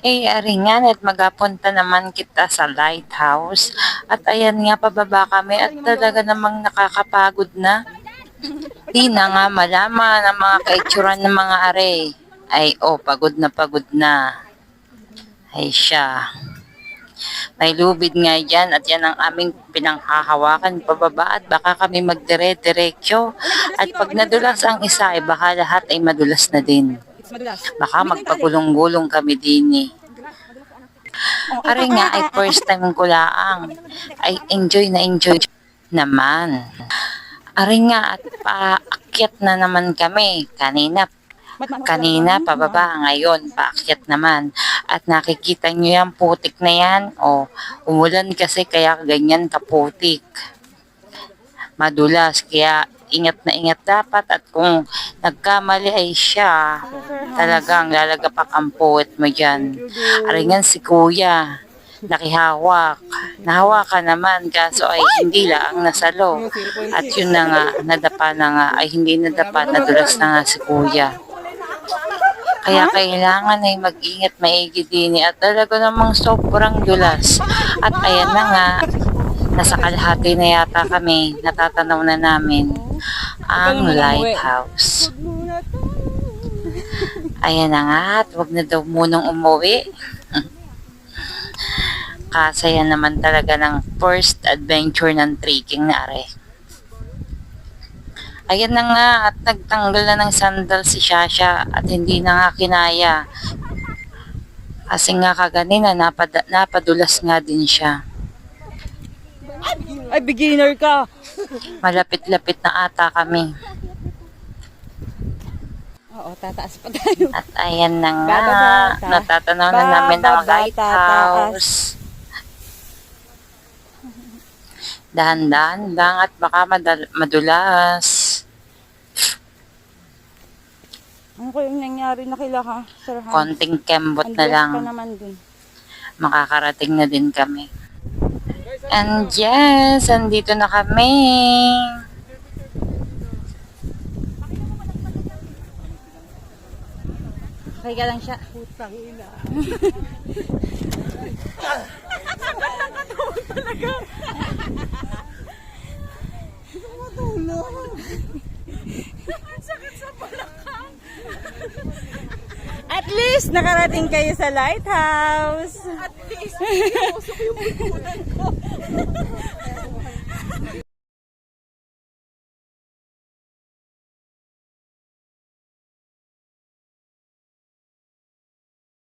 Ari nga at magapunta naman kita sa lighthouse. At ayan nga, pababa kami at talaga namang nakakapagod na. Di na nga malaman ang mga kaitsuran ng mga are. Ay, pagod na. Ay siya. May lubid nga dyan at yan ang aming pinanghahawakan pababa at baka kami magdire-diretso. At pag nadulas ang isa ay baka lahat ay madulas na din. Baka magpagulong-gulong kami din eh. Ari nga ay first time ko laang. Ay enjoy naman. Ari nga at paakyat na naman kami. Kanina pababa, ngayon paakyat naman. At nakikita nyo yan, putik na yan. Umulan kasi kaya ganyan kaputik. Madulas, kaya ingat na ingat dapat. At kung nagkamali ay siya, talagang lalagapak ang puwet mo dyan. Aringan si kuya, nakihawak. Nahawakan naman, kaso ay hindi lang nasalo. At yun na nga, nadapa na nga, ay hindi nadapa, nadulas na nga si kuya. Kaya kailangan ay mag-ingat maigi din at talaga namang sobrang dulas. At ayan na nga, nasa kalahati na yata kami, natatanaw na namin ang lighthouse. Ayan na nga, at huwag na daw munang umuwi. Kasaya naman talaga ng first adventure ng trekking na are. Ayan na nga, at nagtanggal na ng sandal si Shasha at hindi na nga kinaya. Kasi nga kaganina, napadulas nga din siya. Ay, beginner ka! Malapit-lapit na ata kami. Oo, tataas pa tayo. At ayan na nga, Bababa, natatanaw na namin ang bababa, lighthouse. Dahan-dahan lang at baka madulas. Ano ko yung nangyari na kila ka, Sir Hans? Konting kembot na Andres lang. pa naman dun. Makakarating na din kami. And yes, andito na kami. Okay ka lang siya. Putang ina. talaga. Matulog. Ang sakit sa balakang. At least, nakarating kayo sa lighthouse. At least, nausok yung bulbulan ko.